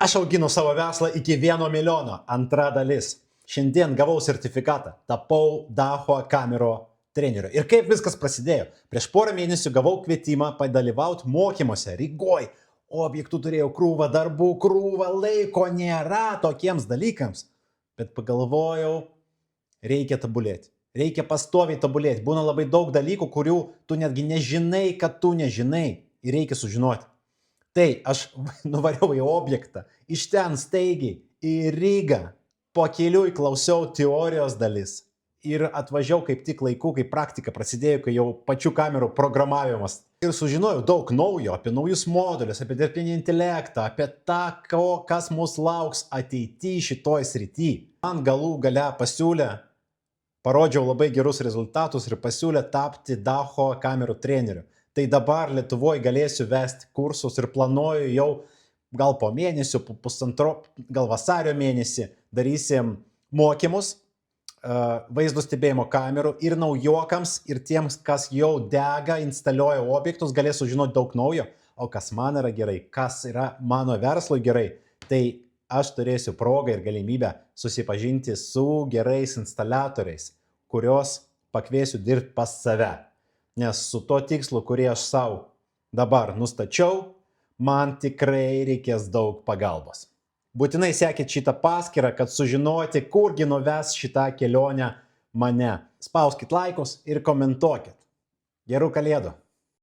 Aš auginu savo verslą iki 1 milijono. Antra dalis. Šiandien gavau sertifikatą. Tapau Daho kamero treneriu. Ir kaip viskas prasidėjo? Prieš porą mėnesių gavau kvietimą padalyvauti mokymuose Rygoj. Objektų turėjau krūvą darbų, krūvą laiko nėra tokiems dalykams. Bet pagalvojau, reikia tobulėti. Reikia pastoviai tobulėti. Būna labai daug dalykų, kurių tu netgi nežinai, kad tu nežinai. Ir reikia sužinoti. Tai aš nuvariau į objektą, iš ten staigiai į Rygą, po kelių klausiau teorijos dalis ir atvažiavau kaip tik laiku, kai praktika prasidėjo, kai jau pačių kamerų programavimas. Ir sužinojau daug naujo apie naujus modulius, apie dirbtinį intelektą, apie tą, kas mus lauks ateityje šitoj srity. Man galų gale pasiūlė, parodžiau labai gerus rezultatus ir pasiūlė tapti Daho kamerų treneriu. Tai dabar Lietuvoje galėsiu vesti kursus ir planuoju jau gal po mėnesio, po pusantro, gal vasario mėnesį darysim mokymus vaizdo stebėjimo kamerų ir naujokams, ir tiems, kas jau dega, instaliuoja objektus, galės sužinoti daug naujo. O kas man yra gerai, kas yra mano verslui gerai, tai aš turėsiu progą ir galimybę susipažinti su gerais instaliatoriais, kurios pakviesiu dirbti pas save. Nes su to tikslu, kurį aš savo dabar nustačiau, man tikrai reikės daug pagalbos. Būtinai sekit šitą paskyrą, kad sužinoti, kurgi nuves šitą kelionę mane. Spauskit laikus ir komentuokit. Gerų kalėdų!